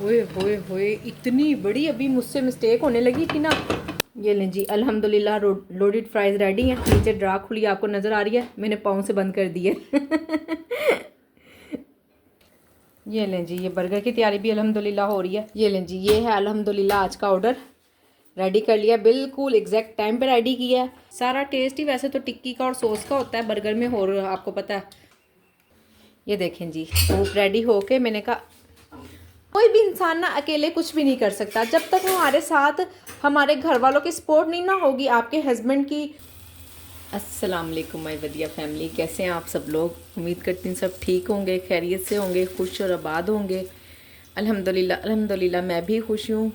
ओए होए होए, इतनी बड़ी अभी मुझसे मिस्टेक होने लगी थी ना। ये लें जी, अल्हम्दुलिल्लाह लोडेड फ्राइज़ रेडी हैं। नीचे ड्रा खुली आपको नज़र आ रही है, मैंने पाँव से बंद कर दी है। ये लें जी, ये बर्गर की तैयारी भी अल्हम्दुलिल्लाह हो रही है। ये लें जी, ये है अल्हम्दुलिल्लाह आज का ऑर्डर रेडी कर लिया, बिल्कुल एग्जैक्ट टाइम पे रेडी किया है। सारा टेस्ट ही वैसे तो टिक्की का और सॉस का होता है बर्गर में, और आपको पता है। ये देखें जी, सूप रेडी होके मैंने कहा कोई भी इंसान ना अकेले कुछ भी नहीं कर सकता जब तक हमारे साथ हमारे घर वालों की सपोर्ट नहीं ना होगी, आपके हस्बैंड की। अस्सलाम वालेकुम माय वदिया फैमिली, कैसे हैं आप सब लोग। उम्मीद करती हूँ सब ठीक होंगे, खैरियत से होंगे, खुश और आबाद होंगे। अल्हम्दुलिल्लाह अल्हम्दुलिल्लाह मैं भी खुश हूँ,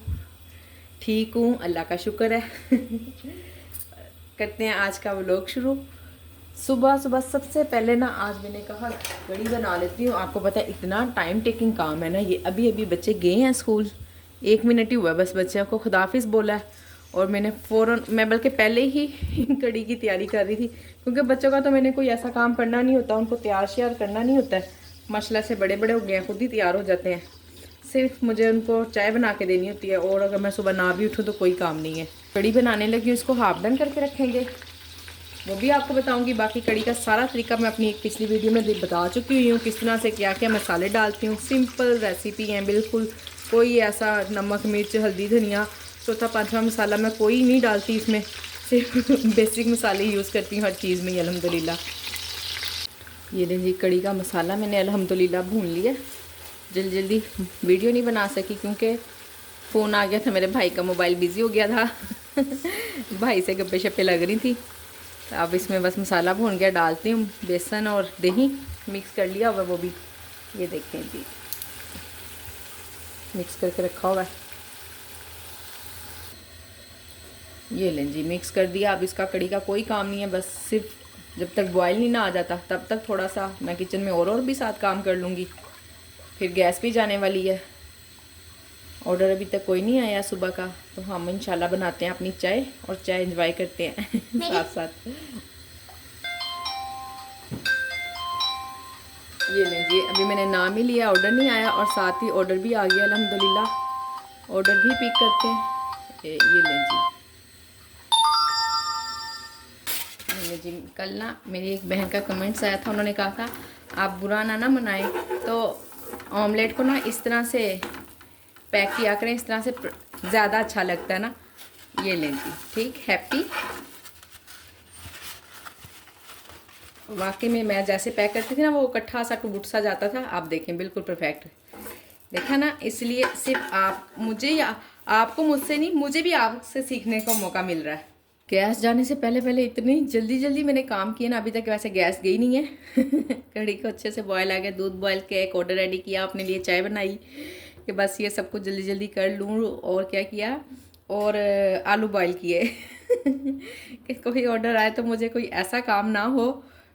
ठीक हूँ, अल्लाह का शुक्र है। करते हैं आज का व्लॉग शुरू। सुबह सुबह सबसे पहले ना आज मैंने कहा कड़ी बना लेती हूँ। आपको पता है इतना टाइम टेकिंग काम है ना ये। अभी अभी बच्चे गए हैं स्कूल, 1 मिनट ही हुआ बस बच्चे को खुदाफिज बोला है, और मैंने फ़ौरन, मैं बल्कि पहले ही कड़ी की तैयारी कर रही थी, क्योंकि बच्चों का तो मैंने कोई ऐसा काम करना नहीं होता, उनको तैयार श्यार करना नहीं होता है। माशाल्लाह से बड़े बड़े हो गए हैं, खुद ही तैयार हो जाते हैं। सिर्फ मुझे उनको चाय बना के देनी होती है, और अगर मैं सुबह ना भी उठूँ तो कोई काम नहीं है। कड़ी बनाने लगी हूँ, इसको हाफ डन करके रखेंगे, वो भी आपको बताऊंगी। बाकी कड़ी का सारा तरीका मैं अपनी एक पिछली वीडियो में बता चुकी हुई हूँ, किस तरह से क्या क्या मसाले डालती हूँ। सिंपल रेसिपी है बिल्कुल, कोई ऐसा नमक मिर्च हल्दी धनिया चौथा पांचवा मसाला मैं कोई नहीं डालती इसमें, सिर्फ बेसिक मसाले यूज़ करती हूँ हर चीज़ में अल्हम्दुलिल्लाह। ये देखिए कड़ी का मसाला मैंने अल्हम्दुलिल्लाह भून लिया। जल्दी जल्दी वीडियो नहीं बना सकी क्योंकि फ़ोन आ गया था, मेरे भाई का मोबाइल बिज़ी हो गया था। भाई से गप्पे शप्पे लग रही थी। तो अब इसमें बस मसाला भून गया, डालती हूँ बेसन और दही मिक्स कर लिया हुआ वो भी, ये देखें जी मिक्स करके रखा हुआ है। ये लें जी मिक्स कर दिया। अब इसका कड़ी का कोई काम नहीं है, बस सिर्फ जब तक बॉयल नहीं ना आ जाता तब तक थोड़ा सा मैं किचन में और भी साथ काम कर लूँगी, फिर गैस भी जाने वाली है। ऑर्डर अभी तक कोई नहीं आया सुबह का, तो हम इंशाल्लाह बनाते हैं अपनी चाय और चाय एंजॉय करते हैं साथ साथ। ये लें जी, अभी मैंने नाम ही लिया, ऑर्डर नहीं आया, और साथ ही ऑर्डर भी आ गया अल्हम्दुलिल्लाह। ऑर्डर भी पिक करते हैं। ये लें जी, ये लें जी। कल ना मेरी एक बहन का कमेंट्स आया था, उन्होंने कहा था आप बुरा ना मनाएं, तो ऑमलेट को ना इस तरह से पैक किया करें, इस तरह से ज़्यादा अच्छा लगता है ना। ये लें जी, ठीक हैप्पी। वाकई में मैं जैसे पैक करती थी ना, वो इकट्ठा सा टूट सा जाता था। आप देखें बिल्कुल परफेक्ट, देखा ना। इसलिए सिर्फ आप मुझे या आपको मुझसे नहीं, मुझे भी आपसे सीखने का मौका मिल रहा है। गैस जाने से पहले पहले इतनी जल्दी जल्दी मैंने काम किया ना, अभी तक वैसे गैस गई नहीं है। कढ़ी को अच्छे से बॉयल आ गया, दूध बॉयल किया, एक ऑर्डर रेडी किया, अपने लिए चाय बनाई कि बस ये सब कुछ जल्दी जल्दी कर लूँ। और क्या किया, और आलू बॉयल किए कि कोई ऑर्डर आए तो मुझे कोई ऐसा काम ना हो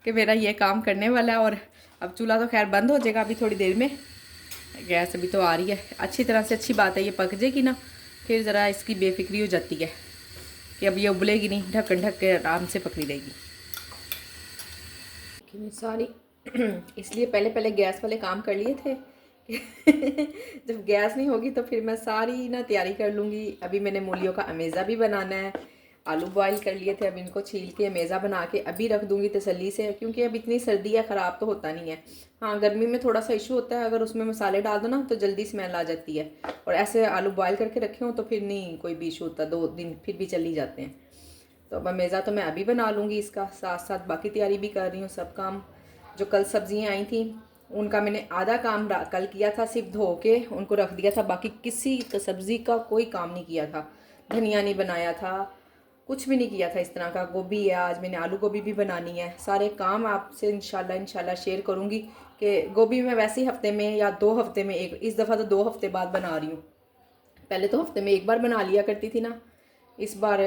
कि मेरा ये काम करने वाला है। और अब चूल्हा तो खैर बंद हो जाएगा अभी थोड़ी देर में, गैस अभी तो आ रही है अच्छी तरह से। अच्छी बात है, ये पक जाएगी ना, फिर ज़रा इसकी बेफिक्री हो जाती है कि अब ये उबलेगी नहीं, ढक्कन ढक के आराम से पकड़ी रहेगी। सारी इसलिए पहले पहले गैस वाले काम कर लिए थे। जब गैस नहीं होगी तो फिर मैं सारी ना तैयारी कर लूँगी। अभी मैंने मूलियों का अमेज़ा भी बनाना है, आलू बॉयल कर लिए थे, अब इनको छील के अमेज़ा बना के अभी रख दूँगी तसल्ली से, क्योंकि अब इतनी सर्दी है, ख़राब तो होता नहीं है। हाँ गर्मी में थोड़ा सा इशू होता है, अगर उसमें मसाले डाल दो ना तो जल्दी स्मेल आ जाती है, और ऐसे आलू बॉयल करके रखे हों तो फिर नहीं कोई भी इशू होता, 2 दिन फिर भी चल ही जाते हैं। तो अब अमेज़ा तो मैं अभी बना लूँगी, इसका साथ साथ बाकी तैयारी भी कर रही हूँ सब काम। जो कल सब्जियाँ आई थी उनका मैंने आधा काम कल किया था, सिर्फ धो के उनको रख दिया था, बाकी किसी सब्ज़ी का कोई काम नहीं किया था। धनिया नहीं बनाया था, कुछ भी नहीं किया था इस तरह का। गोभी है, आज मैंने आलू गोभी भी बनानी है। सारे काम आपसे इंशाल्लाह शेयर करूँगी कि गोभी मैं वैसे ही हफ्ते में या 2 हफ्ते में एक, इस दफ़ा तो 2 हफ्ते बाद बना रही हूँ। पहले तो हफ्ते में एक बार बना लिया करती थी ना, इस बार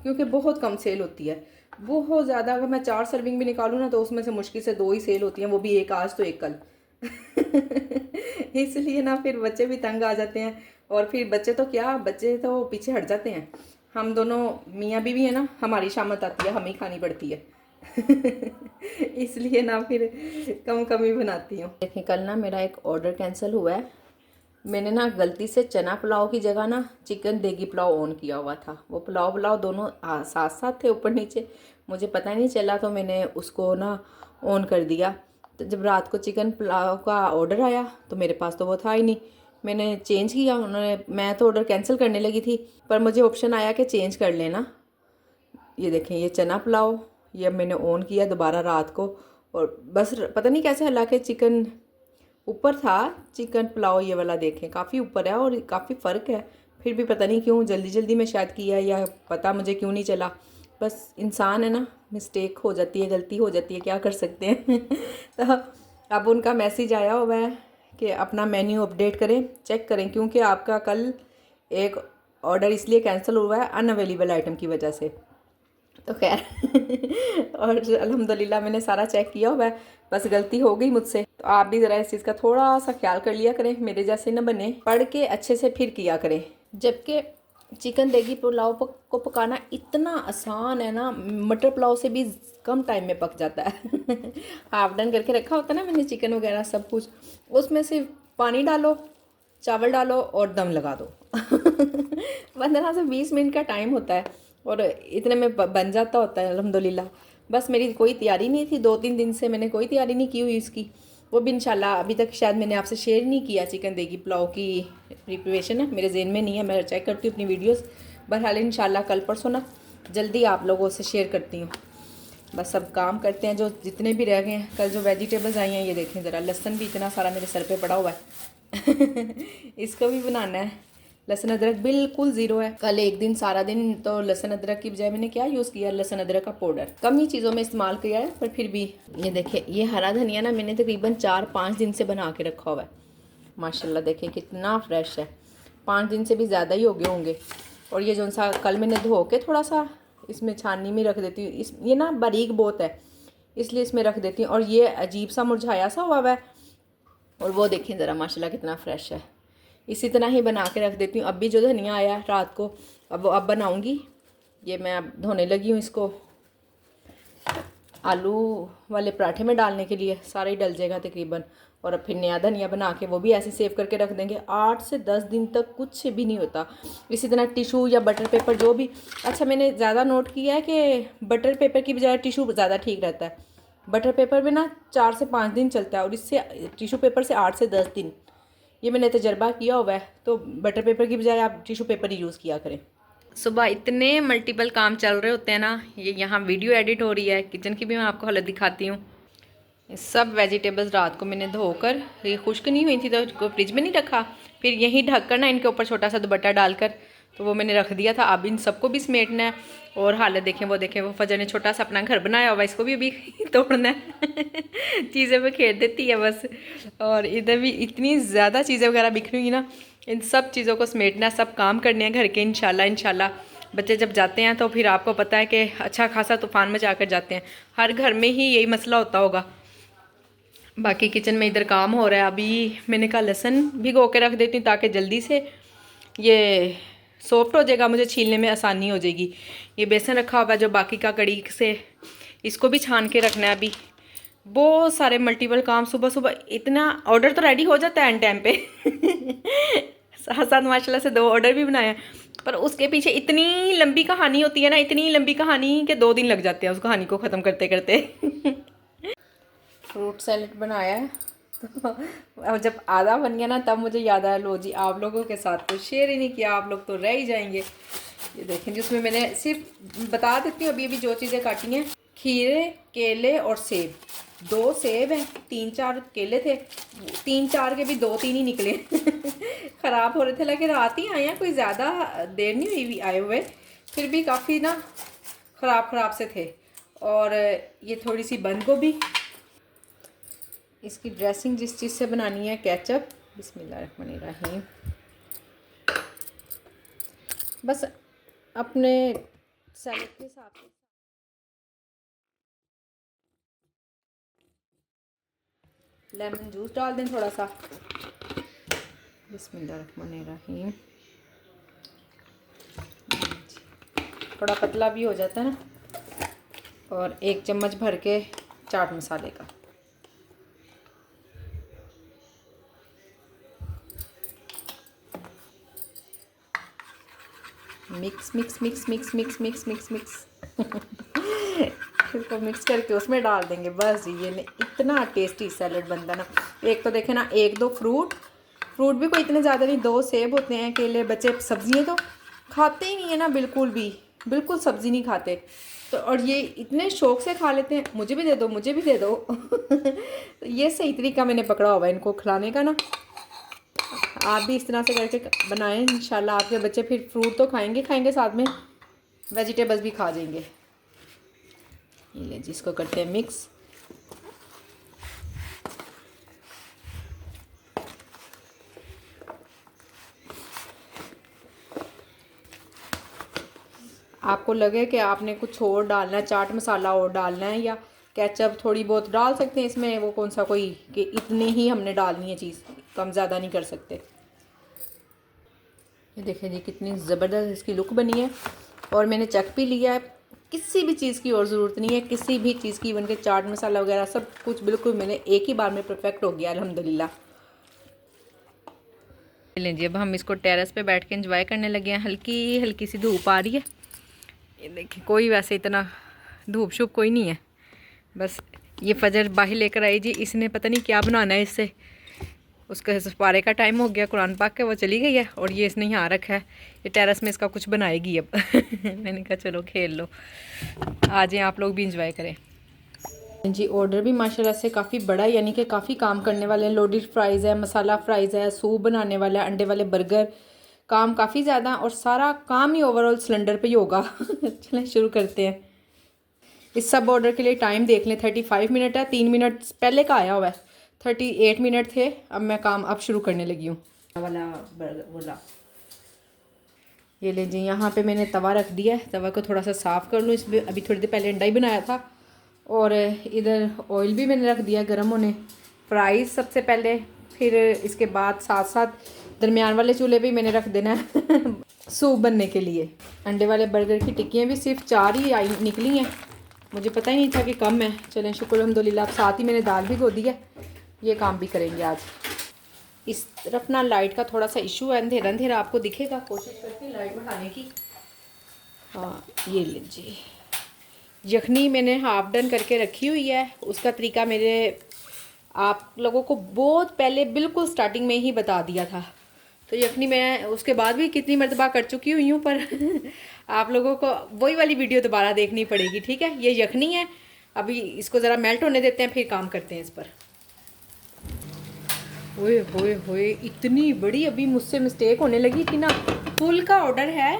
क्योंकि बहुत कम सेल होती है, बहुत ज़्यादा। अगर मैं 4 सर्विंग भी निकालूँ ना तो उसमें से मुश्किल से 2 ही सेल होती हैं, वो भी एक आज तो एक कल। इसलिए ना फिर बच्चे भी तंग आ जाते हैं, और फिर बच्चे तो क्या, बच्चे तो पीछे हट जाते हैं। हम दोनों मियाँ बीवी है ना, हमारी शामत आती है, हमें ही खानी पड़ती है। इसलिए ना फिर कम कम ही बनाती हूँ। देखिए कल ना मेरा एक ऑर्डर कैंसिल हुआ है, मैंने ना गलती से चना पुलाव की जगह ना चिकन देगी पुलाव ऑन किया हुआ था। वो पुलाव दोनों साथ साथ थे, ऊपर नीचे, मुझे पता नहीं चला, तो मैंने उसको ना ऑन कर दिया। तो जब रात को चिकन पुलाव का ऑर्डर आया तो मेरे पास तो वो था ही नहीं। मैंने चेंज किया, मैं तो ऑर्डर कैंसिल करने लगी थी, पर मुझे ऑप्शन आया कि चेंज कर लेना। ये देखें, ये चना पुलाव, ये मैंने ऑन किया दोबारा रात को, और बस पता नहीं कैसे, हालांकि चिकन ऊपर था, चिकन पुलाव ये वाला देखें काफ़ी ऊपर है और काफ़ी फ़र्क है। फिर भी पता नहीं क्यों जल्दी जल्दी में शायद किया, या पता मुझे क्यों नहीं चला। बस इंसान है ना, मिस्टेक हो जाती है, गलती हो जाती है, क्या कर सकते हैं। तो अब उनका मैसेज आया हुआ है कि अपना मेन्यू अपडेट करें, चेक करें, क्योंकि आपका कल एक ऑर्डर इसलिए कैंसिल हुआ है अनअवेलेबल आइटम की वजह से। तो खैर और अल्हम्दुलिल्लाह मैंने सारा चेक किया हुआ है, बस गलती हो गई मुझसे। तो आप भी ज़रा इस चीज़ का थोड़ा सा ख्याल कर लिया करें, मेरे जैसे न बने, पढ़ के अच्छे से फिर किया करें। जबकि चिकन देगी पुलाव को पकाना इतना आसान है ना, मटर पुलाव से भी कम टाइम में पक जाता है। हाफ डन करके रखा होता है ना मैंने चिकन वगैरह सब कुछ, उसमें सिर्फ पानी डालो, चावल डालो और दम लगा दो। 15 से 20 मिनट का टाइम होता है और इतने में बन जाता होता है अल्हम्दुलिल्लाह। बस मेरी कोई तैयारी नहीं थी, 2-3 दिन से मैंने कोई तैयारी नहीं की हुई इसकी। वो भी इंशाल्लाह अभी तक शायद मैंने आपसे शेयर नहीं किया, चिकन देगी पुलाव की प्रिपरेशन है मेरे ज़हन में नहीं है, मैं चेक करती हूँ अपनी वीडियोस। बहरहाल इंशाल्लाह कल परसों ना जल्दी आप लोगों से शेयर करती हूँ। बस सब काम करते हैं जो जितने भी रह गए हैं। कल जो वेजिटेबल्स आई हैं, ये देखें ज़रा, लहसुन भी इतना सारा मेरे सर पे पड़ा हुआ है। इसको भी बनाना है। लहसुन अदरक बिल्कुल ज़ीरो है। कल एक दिन सारा दिन तो लहसुन अदरक की बजाय मैंने क्या यूज़ किया, लहसुन अदरक का पाउडर कम ही चीज़ों में इस्तेमाल किया है, पर फिर भी। ये देखिए, ये हरा धनिया ना मैंने तकरीबन 4-5 दिन से बना के रखा हुआ है। माशाल्लाह देखें कितना फ्रेश है, 5 दिन से भी ज़्यादा ही हो गए होंगे। और ये जो सा कल मैंने धो के थोड़ा सा इसमें छाननी में रख देती हूँ, ये ना बारीक बहुत है इसलिए इसमें रख देती हूँ। और ये अजीब सा मुरझाया सा हुआ है, और वो देखें ज़रा माशाल्लाह कितना फ्रेश है। इसी तरह ही बना के रख देती हूँ। अब भी जो धनिया आया रात को, अब बनाऊँगी। ये मैं अब धोने लगी हूँ इसको, आलू वाले पराठे में डालने के लिए सारा ही डल जाएगा तकरीबन। और अब फिर नया धनिया बना के वो भी ऐसे सेव करके रख देंगे। 8 से 10 दिन तक कुछ भी नहीं होता। इसी तरह टिशू या बटर पेपर जो भी, अच्छा मैंने ज़्यादा नोट किया है कि बटर पेपर की बजाय टिशू ज़्यादा ठीक रहता है। बटर पेपर में ना 4 से 5 दिन चलता है, और इससे टिशू पेपर से 8 से 10 दिन, ये मैंने तजर्बा किया हुआ है। तो बटर पेपर की बजाय आप टिशू पेपर ही यूज़ किया करें। सुबह इतने मल्टीपल काम चल रहे होते हैं ना, ये यहाँ वीडियो एडिट हो रही है, किचन की भी मैं आपको हालत दिखाती हूँ। सब वेजिटेबल्स रात को मैंने धोकर, ये खुश्क नहीं हुई थी तो फ्रिज में नहीं रखा, फिर यहीं ढककर ना इनके ऊपर छोटा सा दुपट्टा डालकर तो वो मैंने रख दिया था। अब इन सबको भी समेटना है। और हालत देखें, वो फजर ने छोटा सा अपना घर बनाया हुआ, इसको भी अभी तोड़ना है। चीज़ें में खेल देती है बस। और इधर भी इतनी ज़्यादा चीज़ें वगैरह बिखरी हुई ना, इन सब चीज़ों को समेटना, सब काम करने हैं घर के इंशाल्लाह। बच्चे जब जाते हैं तो फिर आपको पता है कि अच्छा खासा तूफ़ान में जाकर जाते हैं। हर घर में ही यही मसला होता होगा। बाकी किचन में इधर काम हो रहा है। अभी मैंने कहा लहसुन भिगो के रख देती हूँ ताकि जल्दी से ये सॉफ्ट हो जाएगा, मुझे छीलने में आसानी हो जाएगी। ये बेसन रखा हुआ है जो बाकी का कड़ी से, इसको भी छान के रखना है। अभी बहुत सारे मल्टीपल काम, सुबह सुबह इतना। ऑर्डर तो रेडी हो जाता है एंड टाइम पे। साथ साथ माशाल्लाह से 2 ऑर्डर भी बनाए हैं, पर उसके पीछे इतनी लंबी कहानी होती है ना, इतनी लंबी कहानी कि 2 दिन लग जाते हैं उस कहानी को ख़त्म करते करते। फ्रूट सैलेड बनाया है। अब जब आधा बन गया ना, तब मुझे याद आया, लो जी आप लोगों के साथ तो शेयर ही नहीं किया, आप लोग तो रह ही जाएंगे। ये देखें, जिसमें मैंने सिर्फ बता देती हूँ अभी जो चीज़ें काटी हैं, खीरे, केले और सेब। 2 सेब हैं, 3-4 केले थे, 3-4 के भी 2-3 ही निकले। ख़राब हो रहे थे, लेकिन रात ही आए हैं, कोई ज़्यादा देर नहीं हुई आए हुए, फिर भी काफ़ी ना ख़राब से थे। और ये थोड़ी सी बंद गोभी, इसकी ड्रेसिंग जिस चीज़ से बनानी है, केचप, बिस्मिल्लाहिर्रहमानिर्रहीम, बस अपने सैलेड के हिसाब से। लेमन जूस डाल दें थोड़ा सा, बिस्मिल्लाहिर्रहमानिर्रहीम। थोड़ा पतला भी हो जाता है ना। और 1 चम्मच भर के चाट मसाले का। Mix mix mix mix mix mix mix mix इसको मिक्स करके उसमें डाल देंगे। बस जी ये इतना टेस्टी सैलड बनता ना। एक तो देखे ना, एक दो फ्रूट भी कोई इतने ज़्यादा नहीं, 2 सेब होते हैं, केले, बच्चे सब्जियाँ तो खाते ही नहीं है ना, बिल्कुल भी, बिल्कुल सब्ज़ी नहीं खाते। तो और ये इतने शौक से खा लेते हैं, मुझे भी दे दो, मुझे भी दे दो। तो ये सही तरीका मैंने पकड़ा हुआ है इनको खिलाने का ना। आप भी इस तरह से करके बनाएं, इंशाल्लाह आपके बच्चे फिर फ्रूट तो खाएंगे साथ में वेजिटेबल्स भी खा जाएंगे। ये ले जिसको करते हैं मिक्स। आपको लगे कि आपने कुछ और डालना है, चाट मसाला और डालना है या केचप थोड़ी बहुत डाल सकते हैं इसमें, वो कौन सा कोई कि इतनी ही हमने डालनी है चीज़, कम ज़्यादा नहीं कर सकते। ये देखें जी कितनी ज़बरदस्त इसकी लुक बनी है। और मैंने चख भी लिया है, किसी भी चीज़ की और ज़रूरत नहीं है, किसी भी चीज़ की, इवन के चाट मसाला वगैरह सब कुछ बिल्कुल मैंने एक ही बार में परफेक्ट हो गया अल्हम्दुलिल्लाह। लें जी अब हम इसको टेरेस पे बैठ के एंजॉय करने लगे हैं। हल्की हल्की सी धूप आ रही है, ये देखिए, कोई वैसे इतना धूप शुप कोई नहीं है। बस ये फजर बाहर लेकर आई जी, इसने पता नहीं क्या बनाना है इससे। उसका सपारे का टाइम हो गया, कुरान पाक के वो चली गई है और ये इसने यहाँ रखा है। ये टेरेस में इसका कुछ बनाएगी अब। मैंने कहा चलो खेल लो, आ जाएं आप लोग भी इंजॉय करें जी। ऑर्डर भी माशाल्लाह से काफ़ी बड़ा है, यानी कि काफ़ी काम करने वाले हैं। लोडेड फ्राइज़ है, मसाला फ्राइज़ है, सूप बनाने वाला है, अंडे वाले बर्गर, काम काफ़ी ज़्यादा और सारा काम ही ओवरऑल सिलेंडर पे ही होगा। चलें शुरू करते हैं। इस सब ऑर्डर के लिए टाइम देख लें, 35 मिनट है, 3 मिनट पहले का आया हुआ है, 38 मिनट थे। अब मैं काम अब शुरू करने लगी हूँ वाला बर्गर वाला। ये ले जी, यहाँ पे मैंने तवा रख दिया है, तवा को थोड़ा सा साफ़ कर लूँ। इसमें अभी थोड़ी देर पहले अंडा ही बनाया था और इधर ऑयल भी मैंने रख दिया गर्म होने। फ्राइज़ सबसे पहले, फिर इसके बाद साथ साथ दरमियान वाले चूल्हे पे मैंने रख देना है सूप बनने के लिए। अंडे वाले बर्गर की टिक्कियाँ भी सिर्फ 4 ही आई निकली हैं, मुझे पता ही नहीं था कि कम है। चलें शुक्र अल्हम्दुलिल्लाह। अब साथ ही मैंने दाल भी धो दी है, ये काम भी करेंगे आज। इस तरफ ना लाइट का थोड़ा सा इशू है, अंधेरा अंधेरा आपको दिखेगा, कोशिश करती हूँ लाइट बढ़ाने की। हाँ ये लीजिए, यखनी मैंने हाफ डन करके रखी हुई है। उसका तरीका मेरे आप लोगों को बहुत पहले बिल्कुल स्टार्टिंग में ही बता दिया था, तो यखनी मैं उसके बाद भी कितनी मरतबा कर चुकी हुई हूँ, पर आप लोगों को वही वाली वीडियो दोबारा देखनी पड़ेगी। ठीक है, ये यखनी है, अभी इसको ज़रा मेल्ट होने देते हैं, फिर काम करते हैं इस पर। ओए होए होए, इतनी बड़ी अभी मुझसे मिस्टेक होने लगी कि ना, फुल का ऑर्डर है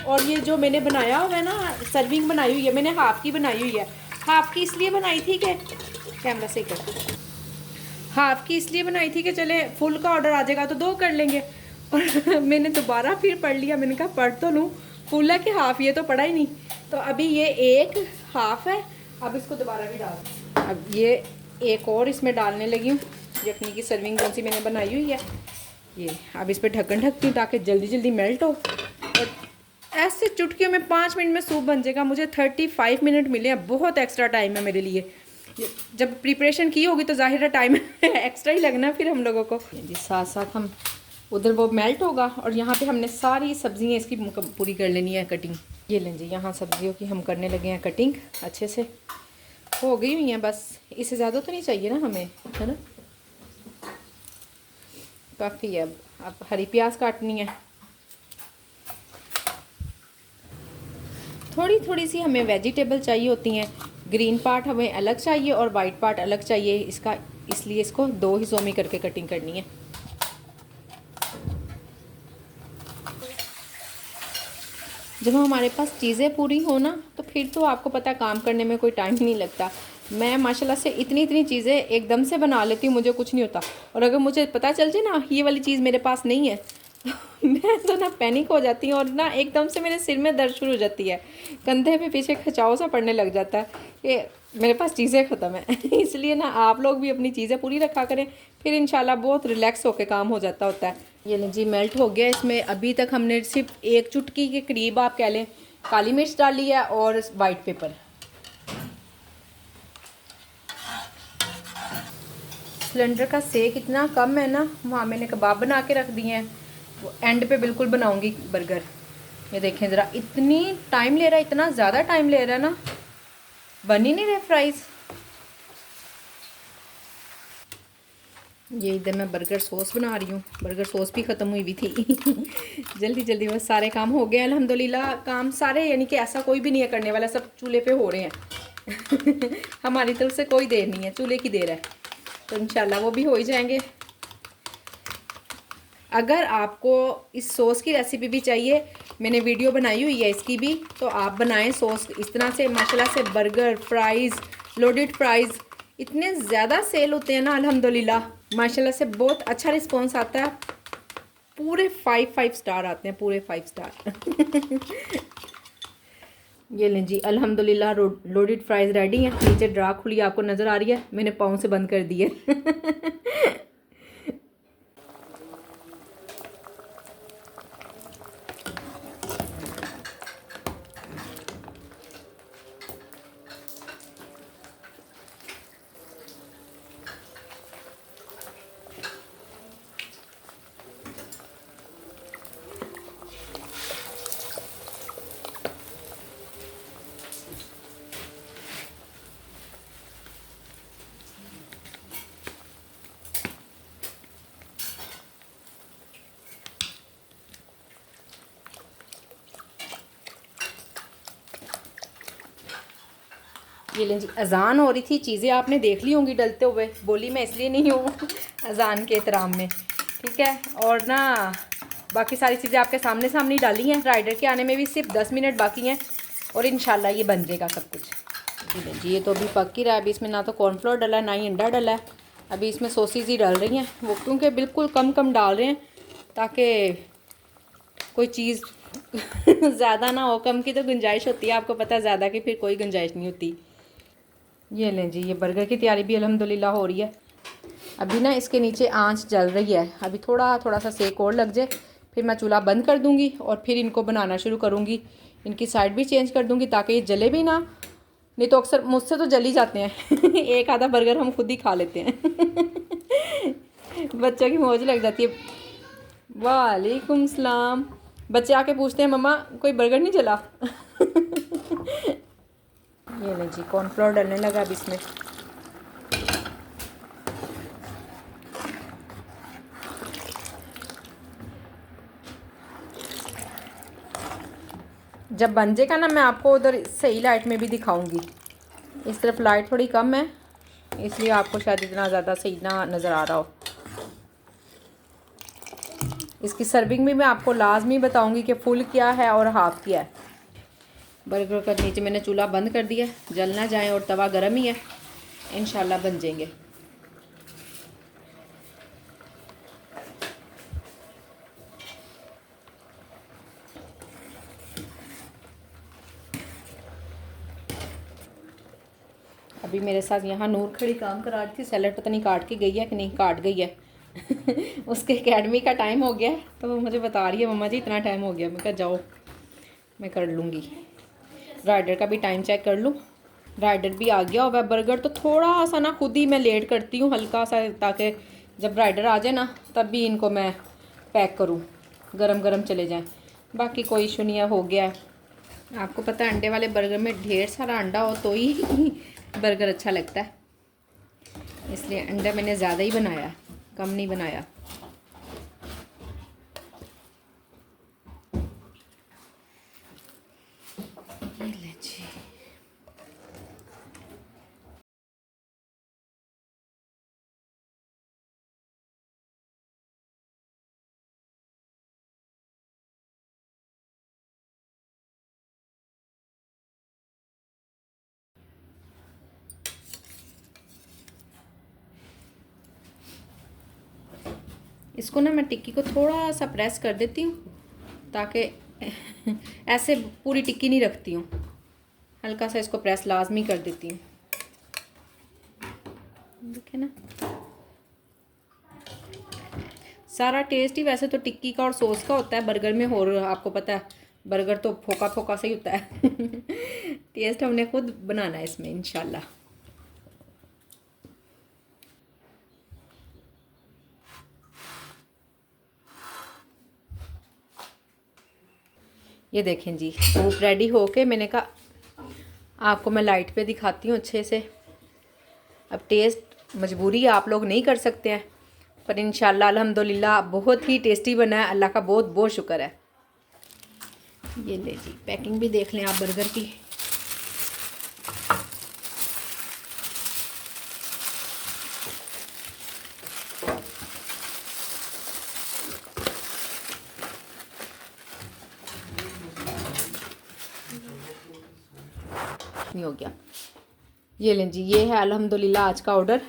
और ये जो मैंने बनाया हुआ है ना, सर्विंग बनाई हुई है, मैंने हाफ की बनाई हुई है। हाफ की इसलिए बनाई थी कि कैमरा सही कर, हाफ की इसलिए बनाई थी कि चले फुल का ऑर्डर आ जाएगा तो 2 कर लेंगे। और मैंने दोबारा फिर पढ़ लिया, मैंने कहा पढ़ तो लूँ, फुल है कि हाफ, ये तो पढ़ा ही नहीं। तो अभी ये एक हाफ है, अब इसको दोबारा भी डाल, अब ये एक और इसमें डालने लगी हूँ। यखनी की सर्विंग कौन सी मैंने बनाई हुई है ये, अब इस पर ढक्कन ढकती हूँ ताकि जल्दी जल्दी मेल्ट हो। और ऐसे चुटकियों में 5 मिनट में सूप बन जाएगा। मुझे 35 मिनट मिले हैं, बहुत एक्स्ट्रा टाइम है मेरे लिए। जब प्रिपरेशन की होगी तो जाहिर है टाइम एक्स्ट्रा ही लगना फिर हम लोगों को जी। साथ साथ हम उधर वो मेल्ट होगा और यहाँ पे हमने सारी सब्जियाँ इसकी पूरी कर लेनी है कटिंग। ये लें जी, यहाँ सब्जियों की हम करने लगे हैं कटिंग, अच्छे से हो गई हुई हैं, बस इससे ज़्यादा तो नहीं चाहिए ना हमें, है ना, काफ़ी है। अब हरी प्याज काटनी है, थोड़ी थोड़ी सी हमें वेजिटेबल चाहिए होती हैं। ग्रीन पार्ट हमें अलग चाहिए और वाइट पार्ट अलग चाहिए इसका, इसलिए इसको 2 हिस्सों में करके कटिंग करनी है। जब हमारे पास चीज़ें पूरी हो ना, तो फिर तो आपको पता है काम करने में कोई टाइम नहीं लगता। मैं माशाल्लाह से इतनी इतनी चीज़ें एकदम से बना लेती हूँ, मुझे कुछ नहीं होता। और अगर मुझे पता चल जाए ना ये वाली चीज़ मेरे पास नहीं है, मैं तो ना पैनिक हो जाती हूँ और ना एकदम से मेरे सिर में दर्द शुरू हो जाती है, कंधे पे पीछे खिंचाव सा पड़ने लग जाता है कि मेरे पास चीज़ें ख़त्म है। इसलिए ना आप लोग भी अपनी चीज़ें पूरी रखा करें, फिर इंशाल्लाह बहुत रिलैक्स होकर काम हो जाता होता है। ये लें जी, मेल्ट हो गया। इसमें अभी तक हमने सिर्फ 1 चुटकी के करीब आप कह लें काली मिर्च डाली है और वाइट पेपर। सिलेंडर का सेक इतना कम है ना, वहाँ मैंने कबाब बना के रख दिए हैं, वो एंड पे बिल्कुल बनाऊंगी बर्गर। ये देखें ज़रा, इतनी टाइम ले रहा है, इतना ज़्यादा टाइम ले रहा है ना, बन ही नहीं रहे फ्राइज़। ये इधर मैं बर्गर सॉस बना रही हूँ, बर्गर सॉस भी ख़त्म हुई हुई थी। जल्दी जल्दी बस सारे काम हो गए अल्हम्दुलिल्लाह। काम सारे, यानी कि ऐसा कोई भी नहीं है करने वाला, सब चूल्हे पे हो रहे हैं। हमारी तरफ से कोई देर नहीं है, चूल्हे की देर है, तो इंशाल्लाह वो भी हो ही जाएंगे। अगर आपको इस सॉस की रेसिपी भी चाहिए, मैंने वीडियो बनाई हुई है इसकी भी, तो आप बनाएं सॉस इस तरह से। माशाल्लाह से बर्गर, फ्राइज़, लोडेड फ्राइज़ इतने ज़्यादा सेल होते हैं ना अल्हम्दुलिल्लाह, माशाल्लाह से बहुत अच्छा रिस्पॉन्स आता है। पूरे 5 स्टार आते हैं, पूरे 5 स्टार। ये लें जी, अल्हम्दुलिल्लाह लोडेड फ्राइज़ रेडी हैं। नीचे ड्रा खुली आपको नज़र आ रही है, मैंने पाँव से बंद कर दी है। ये लें जी, अज़ान हो रही थी, चीज़ें आपने देख ली होंगी डलते हुए, बोली मैं इसलिए नहीं हूँ अज़ान के एहतराम में, ठीक है। और ना बाकी सारी चीज़ें आपके सामने सामने डाली हैं। राइडर के आने में भी सिर्फ 10 मिनट बाकी हैं और इंशाल्लाह ये बन जाएगा सब कुछ। ये लें जी, ये तो अभी पक ही रहा है। अभी इसमें ना तो कॉर्नफ्लोर डला है, ना ही अंडा डला है। अभी इसमें सॉसेज ही डाल रही हैं वो, क्योंकि बिल्कुल कम कम डाल रहे हैं ताकि कोई चीज़ ज़्यादा ना हो। कम की तो गुंजाइश होती है, आपको पता है, ज़्यादा की फिर कोई गुंजाइश नहीं होती। ये लें जी, ये बर्गर की तैयारी भी अल्हम्दुलिल्लाह हो रही है। अभी ना इसके नीचे आंच जल रही है, अभी थोड़ा थोड़ा सा सेक और लग जाए फिर मैं चूल्हा बंद कर दूँगी और फिर इनको बनाना शुरू करूँगी। इनकी साइड भी चेंज कर दूँगी ताकि ये जले भी ना, नहीं तो अक्सर मुझसे तो जल ही जाते हैं। एक आधा बर्गर हम खुद ही खा लेते हैं। बच्चों की मौज लग जाती है। वालेकुम सलाम। बच्चे आके पूछते हैं मम्मा कोई बर्गर नहीं जला। ये नहीं जी, कॉर्नफ्लोर डालने लगा अब इसमें। जब बन जाएगा ना मैं आपको उधर सही लाइट में भी दिखाऊंगी। इस तरफ लाइट थोड़ी कम है इसलिए आपको शायद इतना ज़्यादा सही ना नज़र आ रहा हो। इसकी सर्विंग भी मैं आपको लाजमी बताऊंगी कि फुल क्या है और हाफ क्या है। बर्गर का नीचे मैंने चूल्हा बंद कर दिया, जल ना जाए, और तवा गर्म ही है, इंशाल्लाह बन जाएंगे। अभी मेरे साथ यहाँ नूर खड़ी काम करा रही थी, सैलेड पता नहीं काट के गई है कि नहीं, काट गई है। उसके एकेडमी का टाइम हो गया तो वो मुझे बता रही है मम्मा जी इतना टाइम हो गया। मैं कहा जाओ मैं कर लूँगी। राइडर का भी टाइम चेक कर लूँ, राइडर भी आ गया हुआ है। बर्गर तो थोड़ा सा ना खुद ही मैं लेट करती हूँ हल्का सा, ताकि जब राइडर आ जाए ना तब भी इनको मैं पैक करूँ, गरम गरम चले जाएं। बाकी कोई इशू नहीं है, हो गया है। आपको पता है अंडे वाले बर्गर में ढेर सारा अंडा हो तो ही बर्गर अच्छा लगता है, इसलिए अंडा मैंने ज़्यादा ही बनाया, कम नहीं बनाया। ये ले जी, इसको ना मैं टिक्की को थोड़ा सा प्रेस कर देती हूँ ताकि ऐसे पूरी टिक्की नहीं रखती हूँ, हल्का सा इसको प्रेस लाजमी कर देती हूँ। देखे ना, सारा टेस्ट ही वैसे तो टिक्की का और सॉस का होता है बर्गर में, और आपको पता है बर्गर तो फोका फोका से ही होता है। टेस्ट हमने खुद बनाना है इसमें इंशाल्लाह। ये देखें जी, सूप रेडी होके मैंने कहा आपको मैं लाइट पे दिखाती हूँ अच्छे से। अब टेस्ट मजबूरी है, आप लोग नहीं कर सकते हैं, पर इंशाल्लाह अल्हम्दुलिल्लाह बहुत ही टेस्टी बना है। अल्लाह का बहुत बहुत शुक्र है। ये ले जी, पैकिंग भी देख लें आप बर्गर की। नहीं हो गया। ये लें जी, ये है अल्हम्दुलिल्लाह आज का ऑर्डर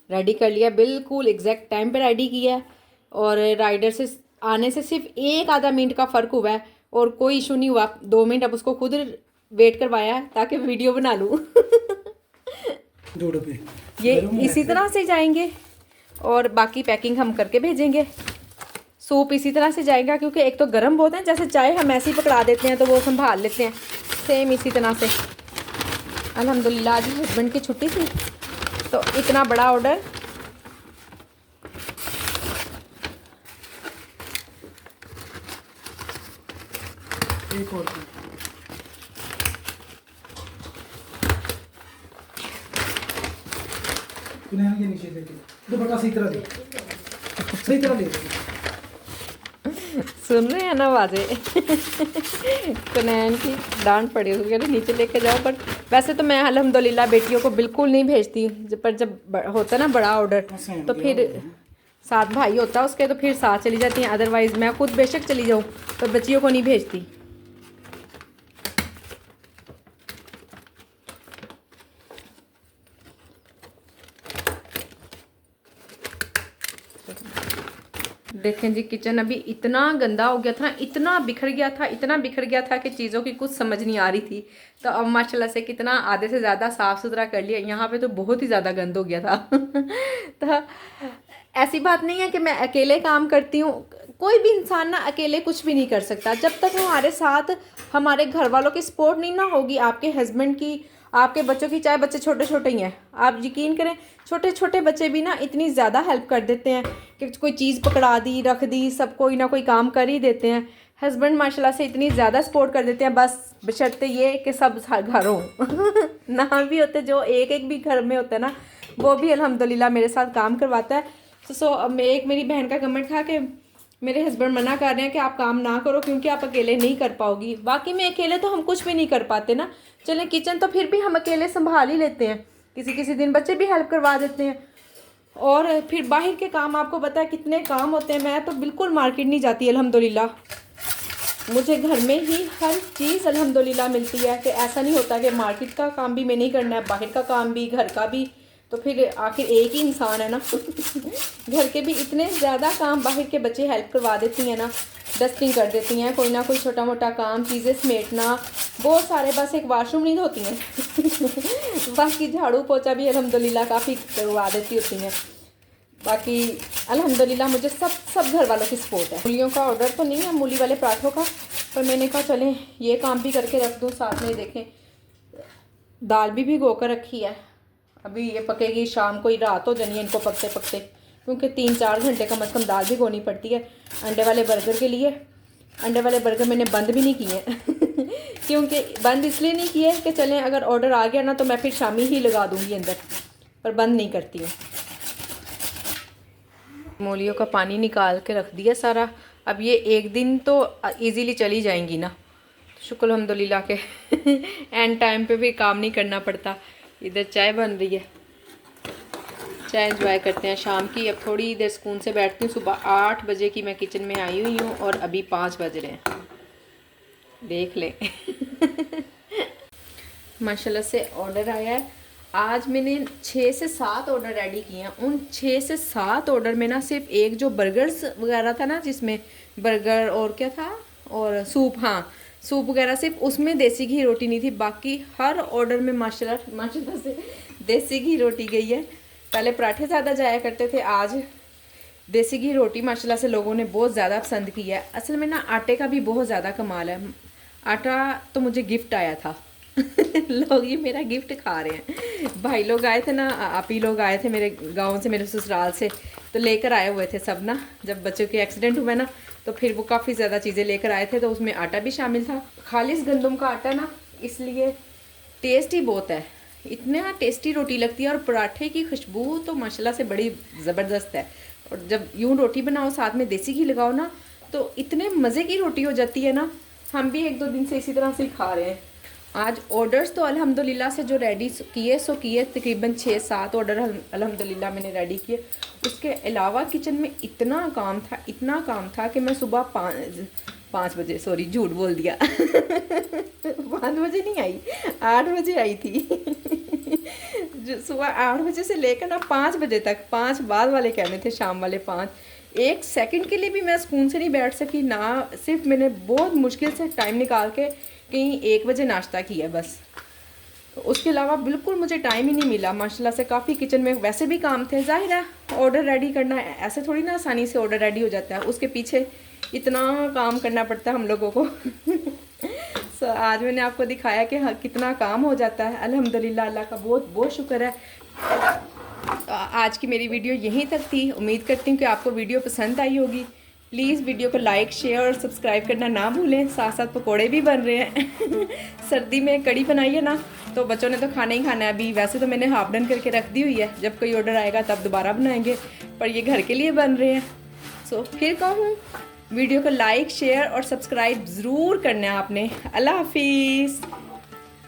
रेडी कर लिया, बिल्कुल एग्जैक्ट टाइम पे रेडी किया है। और राइडर से आने से सिर्फ एक आधा मिनट का फ़र्क हुआ है और कोई इशू नहीं हुआ। 2 मिनट अब उसको खुद वेट करवाया है ताकि वीडियो बना लूँ। ये इसी तरह से जाएंगे और बाकी पैकिंग हम करके भेजेंगे। सूप इसी तरह से जाएगा क्योंकि एक तो गर्म बहुत है, जैसे चाय हम ऐसे ही पकड़ा देते हैं तो वो संभाल लेते हैं, सेम इसी तरह से। अल्हम्दुलिल्लाह आज हस्बैंड की छुट्टी थी तो इतना बड़ा ऑर्डर एक और के नीचे देखे दुपट्टा सही तरह दे, सही तरह दे। सुन रहे हैं ना आवाज़ें। कनैन की डांट पड़ी उसके लिए नीचे लेके जाओ। बट वैसे तो मैं अल्हम्दुलिल्लाह बेटियों को बिल्कुल नहीं भेजती, पर जब होता ना बड़ा ऑर्डर तो फिर साथ भाई होता है उसके तो फिर साथ चली जाती हैं। अदरवाइज़ मैं खुद बेशक चली जाऊँ पर बच्चियों को नहीं भेजती। देखें जी, किचन अभी इतना गंदा हो गया था, इतना बिखर गया था, इतना बिखर गया था कि चीज़ों की कुछ समझ नहीं आ रही थी। तो अब माशाल्लाह से कितना आधे से ज़्यादा साफ़ सुथरा कर लिया। यहाँ पे तो बहुत ही ज़्यादा गंद हो गया था। तो ऐसी बात नहीं है कि मैं अकेले काम करती हूँ, कोई भी इंसान ना अकेले कुछ भी नहीं कर सकता। जब तक हमारे साथ हमारे घर वालों की सपोर्ट नहीं ना होगी, आपके हस्बैंड की, आपके बच्चों की, चाहे बच्चे छोटे छोटे ही हैं, आप यकीन करें छोटे छोटे बच्चे भी ना इतनी ज़्यादा हेल्प कर देते हैं कि कोई चीज़ पकड़ा दी, रख दी, सब कोई ना कोई काम कर ही देते हैं। हस्बैंड माशाल्लाह से इतनी ज़्यादा सपोर्ट कर देते हैं, बस बशर्ते ये कि सब घर हों। ना भी होते, जो एक एक भी घर में होता है ना वो भी अल्हम्दुलिल्लाह मेरे साथ काम करवाता है। तो एक मेरी बहन का कमेंट था कि मेरे हस्बैंड मना कर रहे हैं कि आप काम ना करो क्योंकि आप अकेले नहीं कर पाओगी। बाकी में अकेले तो हम कुछ भी नहीं कर पाते ना। चलें किचन तो फिर भी हम अकेले संभाल ही लेते हैं, किसी किसी दिन बच्चे भी हेल्प करवा देते हैं। और फिर बाहर के काम आपको पता है कितने काम होते हैं। मैं तो बिल्कुल मार्केट नहीं जाती अल्हम्दुलिल्लाह, मुझे घर में ही हर चीज़ अल्हम्दुलिल्लाह मिलती है कि ऐसा नहीं होता कि मार्केट का काम भी मैं नहीं करना है, बाहर का काम भी, घर का भी। तो फिर आखिर एक ही इंसान है ना। घर के भी इतने ज़्यादा काम बाहर के बच्चे हेल्प करवा देती हैं ना, डस्टिंग कर देती हैं, कोई ना कोई छोटा मोटा काम, चीज़ें समेटना, बहुत सारे, बस एक वॉशरूम नहीं धोती हैं। बाकी झाड़ू पोछा भी अल्हम्दुलिल्लाह काफ़ी करवा देती होती हैं। बाकी अल्हम्दुलिल्लाह मुझे सब घर वालों की सपोर्ट है। मूलियों का ऑर्डर तो नहीं है, मूली वाले पराठों का, पर मैंने कहा चलें ये काम भी करके रख दूँ साथ में। देखें दाल भी भिगो कर रखी है, अभी ये पकेगी शाम को ही, रात हो जानी है इनको पकते पकते, क्योंकि 3-4 घंटे कम से कम दाल भिगोनी पड़ती है अंडे वाले बर्गर के लिए। अंडे वाले बर्गर मैंने बंद भी नहीं किए। क्योंकि बंद इसलिए नहीं किए कि चलें अगर ऑर्डर आ गया ना तो मैं फिर शामी ही लगा दूँगी अंदर, पर बंद नहीं करती हूँ। मूलियों का पानी निकाल के रख दिया सारा। अब ये एक दिन तो इजीली चली जाएंगी ना, शुक्र अल्हम्दुलिल्लाह के। एंड टाइम पे भी काम नहीं करना पड़ता। इधर चाय बन रही है, चाय एंजॉय करते हैं शाम की। अब थोड़ी देर सुकून से बैठती हूँ। सुबह 8 बजे की मैं किचन में आई हुई हूँ और अभी 5 बज रहे हैं, देख लें। माशाल्लाह से ऑर्डर आया है। आज मैंने 6 से 7 ऑर्डर रेडी किए हैं। उन 6 से 7 ऑर्डर में ना सिर्फ एक जो बर्गर्स वगैरह था ना, जिसमें बर्गर और क्या था और सूप, हाँ सूप वगैरह, सिर्फ उसमें देसी घी रोटी नहीं थी। बाकी हर ऑर्डर में माशाल्लाह से देसी घी रोटी गई है। पहले पराठे ज़्यादा जाया करते थे, आज देसी घी रोटी माशाल्लाह से लोगों ने बहुत ज़्यादा पसंद की है। असल में ना आटे का भी बहुत ज़्यादा कमाल है। आटा तो मुझे गिफ्ट आया था। लोग ये मेरा गिफ्ट खा रहे हैं। भाई लोग आए थे ना, आप ही लोग आए थे मेरे गांव से, मेरे ससुराल से, तो लेकर आए हुए थे सब ना। जब बच्चों के एक्सीडेंट हुआ ना तो फिर वो काफ़ी ज़्यादा चीज़ें लेकर आए थे, तो उसमें आटा भी शामिल था, खालिस गंदम का आटा ना, इसलिए टेस्ट ही बहुत है। इतना टेस्टी रोटी लगती है और पराठे की खुशबू तो माशाल्लाह से बड़ी ज़बरदस्त है। और जब यूं रोटी बनाओ साथ में देसी घी लगाओ ना, तो इतने मज़े की रोटी हो जाती है ना। हम भी 1-2 दिन से इसी तरह से ही खा रहे हैं। आज ऑर्डर्स तो अल्हम्दुलिल्लाह से जो रेडी किए तकरीबन 6-7 ऑर्डर अल्हम्दुलिल्लाह मैंने रेडी किए। उसके अलावा किचन में इतना काम था कि मैं सुबह 5 बजे, सॉरी झूठ बोल दिया 5 बजे नहीं आई, 8 बजे आई थी जो सुबह 8 बजे से लेकर ना 5 बजे तक, 5 बाद वाले कहने थे, शाम वाले 5, 1 सेकंड के लिए भी मैं सुकून से नहीं बैठ सकी ना। सिर्फ मैंने बहुत मुश्किल से टाइम निकाल के कहीं 1 बजे नाश्ता किया बस। उसके अलावा बिल्कुल मुझे टाइम ही नहीं मिला। माशाल्लाह से काफ़ी किचन में वैसे भी काम थे, ज़ाहिर है ऑर्डर रेडी करना ऐसे थोड़ी ना आसानी से ऑर्डर रेडी हो जाता है, उसके पीछे इतना काम करना पड़ता है हम लोगों को सो आज मैंने आपको दिखाया कि हाँ कितना काम हो जाता है। अल्हम्दुलिल्लाह, अल्लाह का बहुत बहुत शुक्र है। आज की मेरी वीडियो यहीं तक थी। उम्मीद करती हूँ कि आपको वीडियो पसंद आई होगी। प्लीज़ वीडियो को लाइक, शेयर और सब्सक्राइब करना ना भूलें। साथ साथ पकोड़े भी बन रहे हैं सर्दी में कड़ी बनाई है ना, तो बच्चों ने तो खाना ही खाना है अभी। वैसे तो मैंने हाफ डन करके रख दी हुई है, जब कोई ऑर्डर आएगा तब दोबारा बनाएंगे, पर ये घर के लिए बन रहे हैं। सो फिर कहूँ, वीडियो को लाइक, शेयर और सब्सक्राइब ज़रूर करना है आपने। अल्लाह हाफिज़।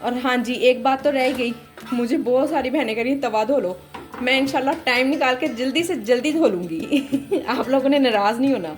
और हाँ जी, एक बात तो रह गई, मुझे बहुत सारी बहनें कह रही हैं तवा धो लो। मैं इंशाल्लाह टाइम निकाल के जल्दी से जल्दी धो लूँगी आप लोगों ने नाराज़ नहीं होना।